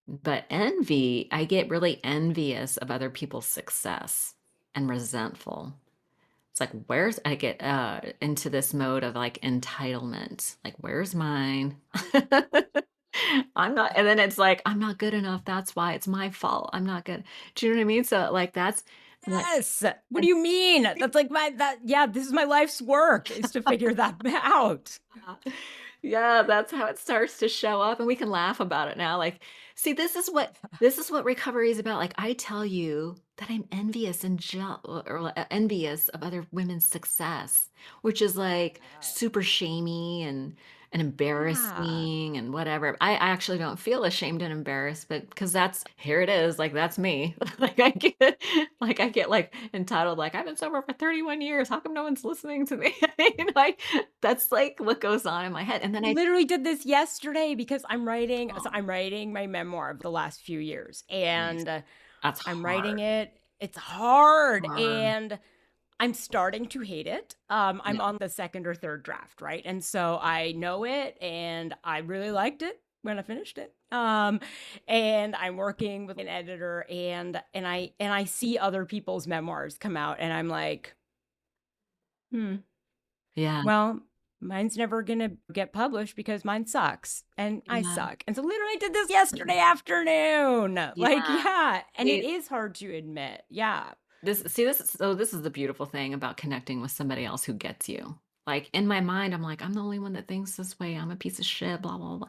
But envy, I get really envious of other people's success and resentful. It's like, where's I get into this mode of like entitlement. Like, where's mine? I'm not, and then it's like, I'm not good enough. That's why it's my fault. I'm not good. Do you know what I mean? So like that's like Yes. What do you mean? That's like yeah, this is my life's work is to figure that out. yeah, that's how it starts to show up. And we can laugh about it now. Like, see, this is what recovery is about. Like, I tell you that I'm envious and envious of other women's success, which is like Yeah. super shamey and and Yeah. embarrassing and whatever. I actually don't feel ashamed and embarrassed, but because that's here it is, like that's me. I get like entitled, like I've been sober for 31 years. How come no one's listening to me? Like that's like what goes on in my head. And then I Literally did this yesterday because oh, I'm writing my memoir of the last few years, nice. and That's I'm hard. writing it. It's hard, Hard. and I'm starting to hate it. I'm Yeah. on the second or third draft, right? And so I know it, and I really liked it when I finished it. And I'm working with an editor, and I see other people's memoirs come out, and I'm like, hmm, Yeah. well, mine's never gonna get published because mine sucks, and I Yeah. suck. And so literally did this yesterday afternoon. Like, Yeah. yeah, and it See, is hard to admit. Yeah. this is the beautiful thing about connecting with somebody else who gets you. Like in my mind, I'm like, I'm the only one that thinks this way. I'm a piece of shit, blah, blah, blah.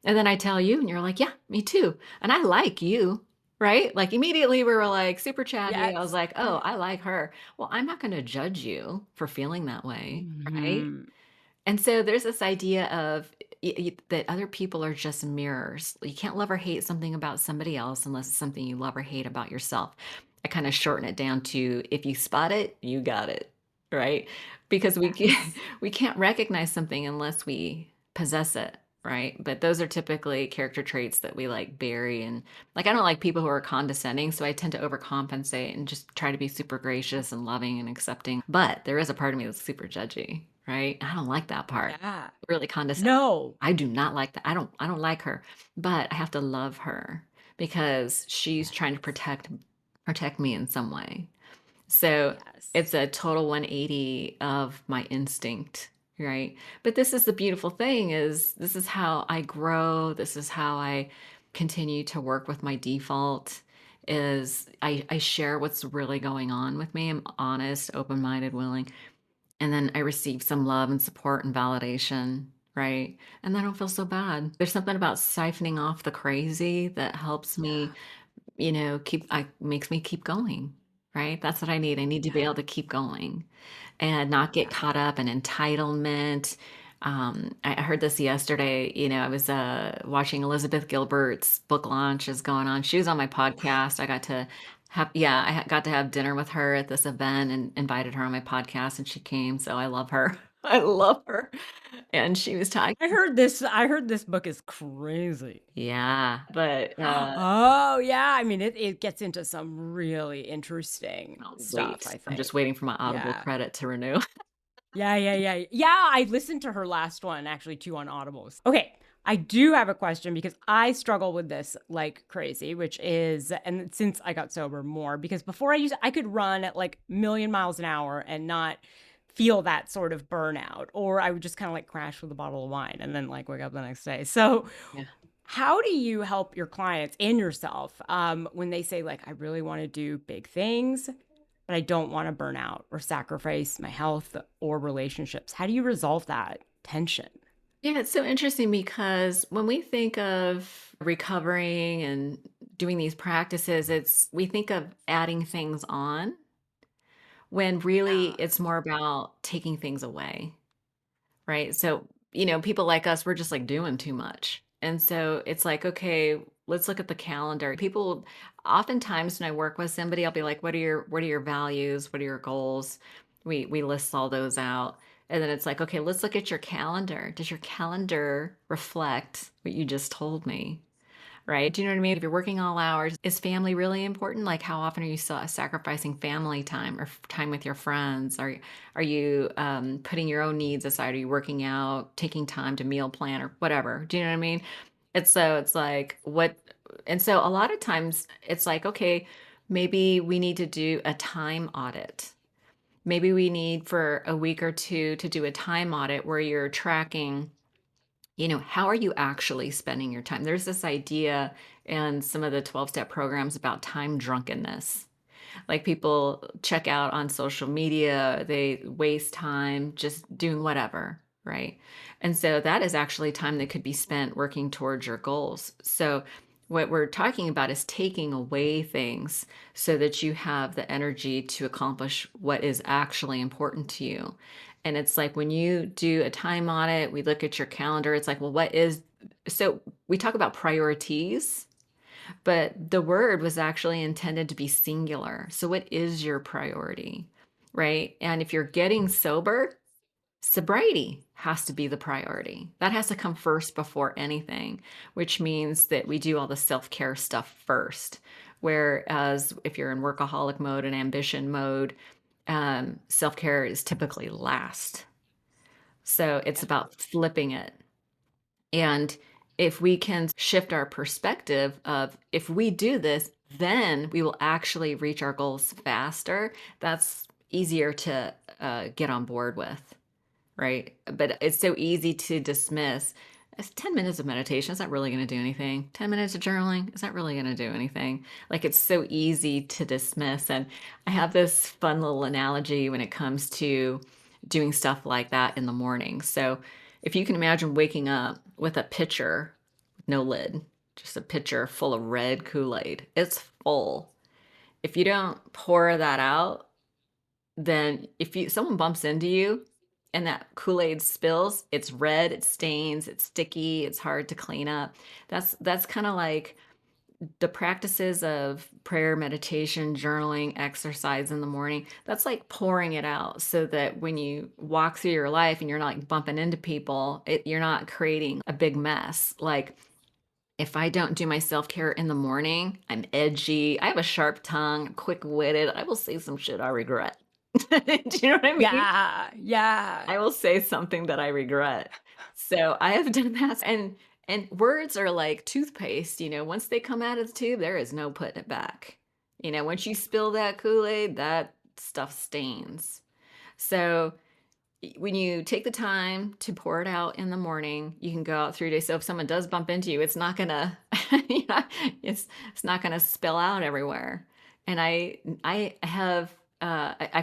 And then I tell you, and you're like, yeah, me too. And I like you, right? Like immediately we were like super chatty. I was Yes. like, oh, I like her. Well, I'm not going to judge you for feeling that way, right? Mhm. And so there's this idea of that other people are just mirrors. You can't love or hate something about somebody else unless it's something you love or hate about yourself. I kind of shorten it down to if you spot it, you got it, right? Because Yes. we can't recognize something unless we possess it, right? But those are typically character traits that we like bury, and like I don't like people who are condescending, so I tend to overcompensate and just try to be super gracious and loving and accepting. But there is a part of me that's super judgy, right? I don't like that part. Yeah. Really condescending. No. I do not like that. I don't like her, but I have to love her because she's trying to Yes. protect me in some way. So Yes. it's a total 180 of my instinct, right? But this is the beautiful thing is this is how I grow. This is how I continue to work with my default is I share what's really going on with me. I'm honest, open-minded, willing. And then I receive some love and support and validation, right? And then I don't feel so bad. There's something about siphoning off the crazy that helps Yeah. me, keep I makes me keep going, right? That's what I need. I need to be able Yeah. to keep going and not get Yeah. caught up in entitlement. I heard this yesterday. I was watching Elizabeth Gilbert's book launch is going on. She was on my podcast. I got to yeah, got to have dinner with her at this event and invited her on my podcast, and she came. So I love her. I love her. And she was talking. I heard this book is crazy. Yeah, but Oh, yeah. I mean, it gets into some really interesting I'll stuff, wait. I I'm just think. waiting for my Audible Yeah. credit to renew. Yeah, yeah, yeah. Yeah, I listened to her last one actually too on Audibles. Okay, I do have a question because I struggle with this like crazy, which is, and since I got sober more, because before I could run at like million miles an hour and not feel that sort of burnout, or I would just kind of like crash with a bottle of wine and then like wake up the next day. So, Yeah. how do you help your clients and yourself when they say like, I really want to do big things, but I don't want to burn out or sacrifice my health or relationships? How do you resolve that tension? Yeah, it's so interesting because when we think of recovering and doing these practices, we think of adding things on when really Yeah. it's more about taking things away, right? So, people like us, we're just like doing too much. And so it's like, okay, let's look at the calendar. People oftentimes when I work with somebody, I'll be like, what are your values? What are your goals? We list all those out. And then it's like, okay, let's look at your calendar. Does your calendar reflect what you just told me? Right? Do you know what I mean? If you're working all hours, is family really important? Like, how often are you sacrificing family time or time with your friends? Are you putting your own needs aside? Are you working out, taking time to meal plan or whatever? Do you know what I mean? It's like what, and so a lot of times it's like, okay, maybe we need to do a time audit. Maybe we need for a week or two to do a time audit where you're tracking, how are you actually spending your time? There's this idea in some of the 12-step programs about time drunkenness. Like people check out on social media, they waste time just doing whatever, right? And so that is actually time that could be spent working towards your goals. So what we're talking about is taking away things so that you have the energy to accomplish what is actually important to you. And it's like when you do a time audit, we look at your calendar. It's like, well, so we talk about priorities, but the word was actually intended to be singular. So what is your priority, right? And if you're getting sober, sobriety has to be the priority. That has to come first before anything, which means that we do all the self-care stuff first. Whereas if you're in workaholic mode and ambition mode, self-care is typically last. So it's about flipping it. And if we can shift our perspective of if we do this, then we will actually reach our goals faster. That's easier to get on board with, right? But it's so easy to dismiss. It's 10 minutes of meditation. Is that really going to do anything? 10 minutes of journaling. Is that really going to do anything? Like it's so easy to dismiss. And I have this fun little analogy when it comes to doing stuff like that in the morning. So if you can imagine waking up with a pitcher, no lid, just a pitcher full of red Kool-Aid, it's full. If you don't pour that out, then if someone bumps into you and that Kool-Aid spills, it's red, it stains, it's sticky, it's hard to clean up. That's kind of like the practices of prayer, meditation, journaling, exercise in the morning. That's like pouring it out so that when you walk through your life and you're not like bumping into people, you're not creating a big mess. Like if I don't do my self-care in the morning, I'm edgy. I have a sharp tongue, I'm quick-witted. I will say some shit I regret. Do you know what I mean? Yeah, yeah. I will say something that I regret. So I have done that. And words are like toothpaste, once they come out of the tube, there is no putting it back. Once you spill that Kool-Aid, that stuff stains. So when you take the time to pour it out in the morning, you can go out through your day. So if someone does bump into you, it's not gonna, it's not gonna spill out everywhere. And I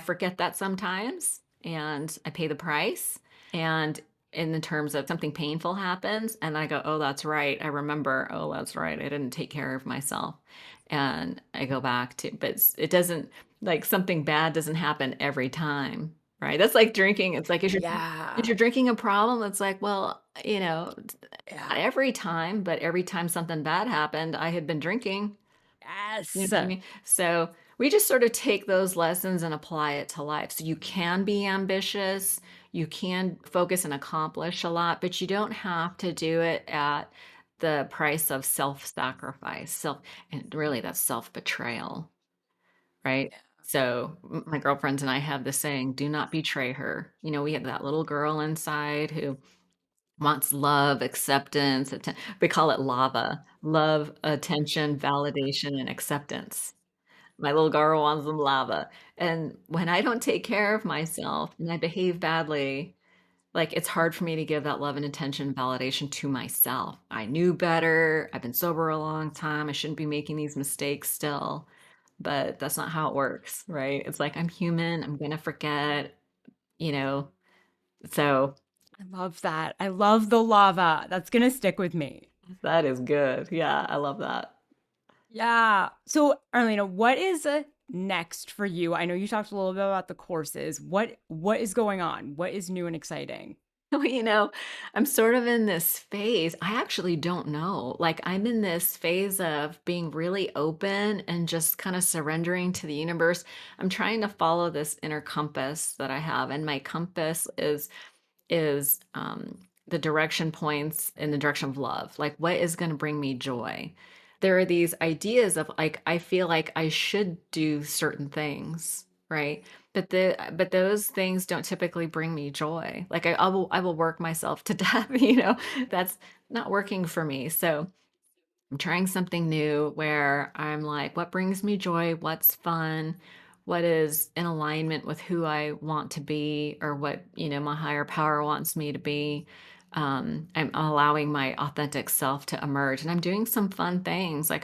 forget that sometimes, and I pay the price. And in the terms of something painful happens, and I go, oh, that's right. I remember, oh, that's right. I didn't take care of myself. And I go back to, but it doesn't, like something bad doesn't happen every time, right? That's like drinking. It's like, Yeah. is your drinking a problem? It's like, well, not Yeah. every time, but every time something bad happened, I had been drinking. You know Yes. what I mean? So we just sort of take those lessons and apply it to life. So you can be ambitious, you can focus and accomplish a lot, but you don't have to do it at the price of self-sacrifice, and really that's self-betrayal, right? So my girlfriends and I have this saying, do not betray her. We have that little girl inside who wants love, acceptance, we call it lava, love, attention, validation, and acceptance. My little girl wants some lava. And when I don't take care of myself and I behave badly, like it's hard for me to give that love and attention and validation to myself. I knew better. I've been sober a long time. I shouldn't be making these mistakes still. But that's not how it works, right? It's like I'm human. I'm going to forget, you know. So I love that. I love the lava. That's going to stick with me. that is good. Yeah, I love that. Yeah. So, Arlina, what is next for you? I know you talked a little bit about the courses. What is going on? What is new and exciting? Well, I'm sort of in this phase. I actually don't know. Like, I'm in this phase of being really open and just kind of surrendering to the universe. I'm trying to follow this inner compass that I have, and my compass is the direction points in the direction of love. Like, what is going to bring me joy? There are these ideas of like I feel like I should do certain things, right? But those things don't typically bring me joy. Like I will work myself to death, That's not working for me. So I'm trying something new where I'm like, what brings me joy? What's fun? What is in alignment with who I want to be or what, my higher power wants me to be? I'm allowing my authentic self to emerge and I'm doing some fun things. Like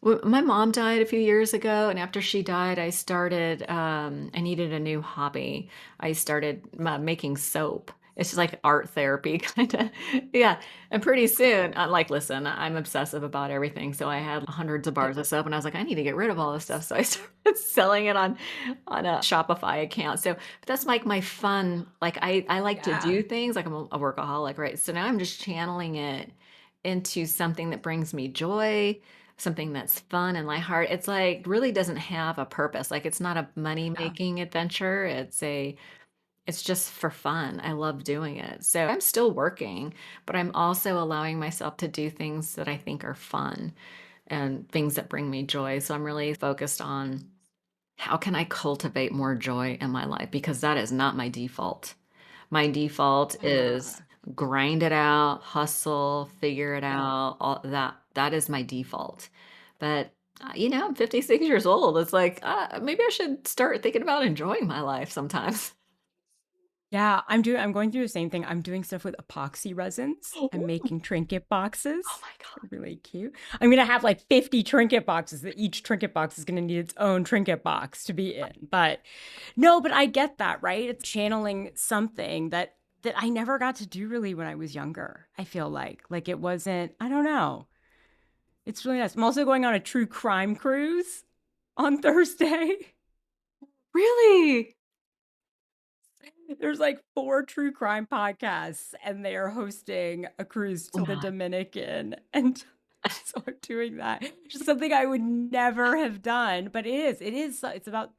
my mom died a few years ago, and after she died, I needed a new hobby. I started making soap. It's just like art therapy kind of. Yeah. And pretty soon, I'm like, listen, I'm obsessive about everything. So I had hundreds of bars of soap and I was like, I need to get rid of all this stuff. So I started selling it on a Shopify account. So but that's like my fun. Like I like to Yeah. do things like I'm a workaholic, right? So now I'm just channeling it into something that brings me joy, something that's fun and lighthearted. It's like really doesn't have a purpose. Like it's not a Yeah. money-making adventure. It's just for fun. I love doing it. So I'm still working, but I'm also allowing myself to do things that I think are fun and things that bring me joy. So I'm really focused on how can I cultivate more joy in my life because that is not my default. My default Yeah. is grind it out, hustle, figure it Yeah. out, all that is my default. But I'm 56 years old. It's like, maybe I should start thinking about enjoying my life sometimes. Yeah, I'm going through the same thing. I'm doing stuff with epoxy resins. I'm making trinket Oh boxes. my God. They're really cute. I'm gonna have like 50 trinket boxes that each trinket box is gonna need its own trinket box to be in. But no, but I get that, right? It's channeling something that I never got to do really when I was younger. I feel like it wasn't, I don't know. It's really nice. I'm also going on a true crime cruise on Thursday. Really? There's like 4 true crime podcasts, and they are hosting a cruise Oh to the my. Dominican. And so I'm doing that. Just something I would never have done, but it's about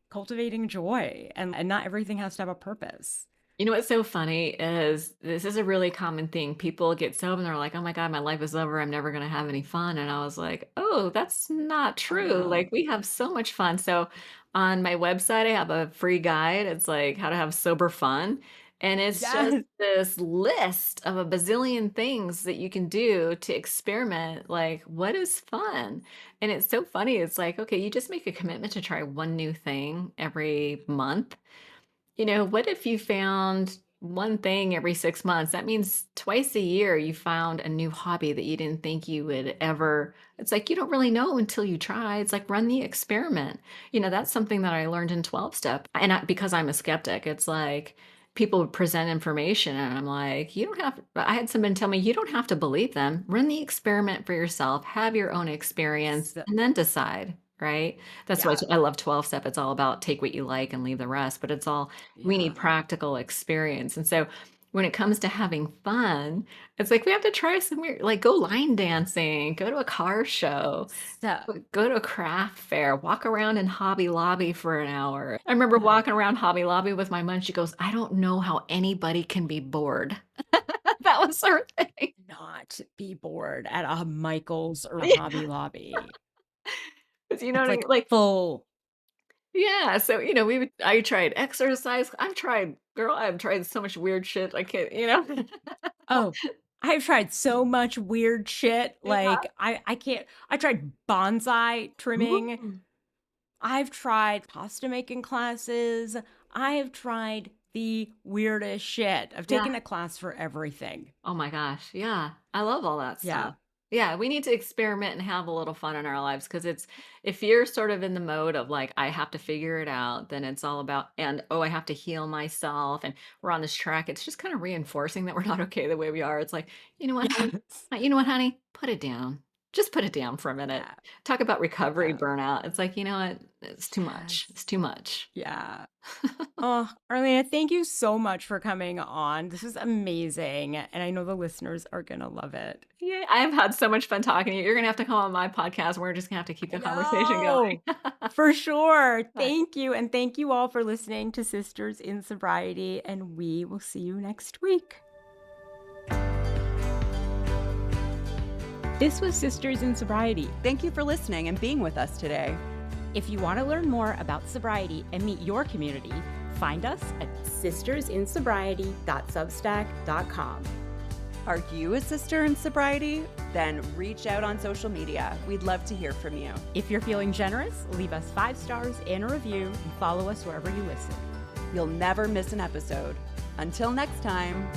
cultivating joy, and not everything has to have a purpose. You know what's so funny is this is a really common thing. People get sober and they're like, "Oh my God, my life is over. I'm never going to have any fun." And I was like, "Oh, that's not Oh true. Like no. we have so much fun." So on my website, I have a free guide. It's like how to have sober fun. And it's just Yes. this list of a bazillion things that you can do to experiment. Like, what is fun? And it's so funny. It's like, okay, you just make a commitment to try one new thing every month. What if you found one thing every 6 months? That means twice a year you found a new hobby that you didn't think you would ever. It's like you don't really know until you try. It's like run the experiment. That's something that I learned in 12 step. And because I'm a skeptic, it's like people would present information and I'm like, you don't have, I had someone tell me, you don't have to believe them. Run the experiment for yourself, have your own experience, So, and then decide. Right. That's why yeah. I love 12 step. It's all about take what you like and leave the rest, but it's all we need Yeah. practical experience. And so when it comes to having fun, it's like we have to try some weird, like go line dancing, go to a car show, So, go to a craft fair, walk around in Hobby Lobby for an hour. I remember yeah. walking around Hobby Lobby with my mom. She goes, I don't know how anybody can be bored. That was her thing. Not be bored at a Michael's or a Yeah. Hobby Lobby. 'Cause you know It's what I mean? like Like, full. yeah, so, I tried exercise. I've tried so much weird shit. I can't. Oh, I've tried so much weird shit. Yeah. Like I can't. I tried bonsai trimming. Ooh. I've tried pasta making classes. I have tried the weirdest shit. I've Yeah. taken a class for everything. Oh my gosh. Yeah. I love all that Yeah. stuff. Yeah, we need to experiment and have a little fun in our lives because if you're sort of in the mode of like, I have to figure it out, then it's all about, and oh, I have to heal myself and we're on this track. It's just kind of reinforcing that we're not okay the way we are. It's like, you know what, honey? Yes. You know what, honey? Put it down. Just put it down for a minute. Yeah. Talk about recovery Yeah. burnout. It's like, you know what? It's too much. Yes. It's too much. Yeah. Oh, Arlina, thank you so much for coming on. This was amazing. And I know the listeners are going to love it. Yeah, I've had so much fun talking to you. You're gonna have to come on my podcast. We're just gonna have to keep I the conversation know. going. For sure. But Thank you. And thank you all for listening to Sisters in Sobriety. And we will see you next week. This was Sisters in Sobriety. Thank you for listening and being with us today. If you want to learn more about sobriety and meet your community, find us at sistersinsobriety.substack.com. Are you a sister in sobriety? Then reach out on social media. We'd love to hear from you. If you're feeling generous, leave us 5 stars and a review and follow us wherever you listen. You'll never miss an episode. Until next time.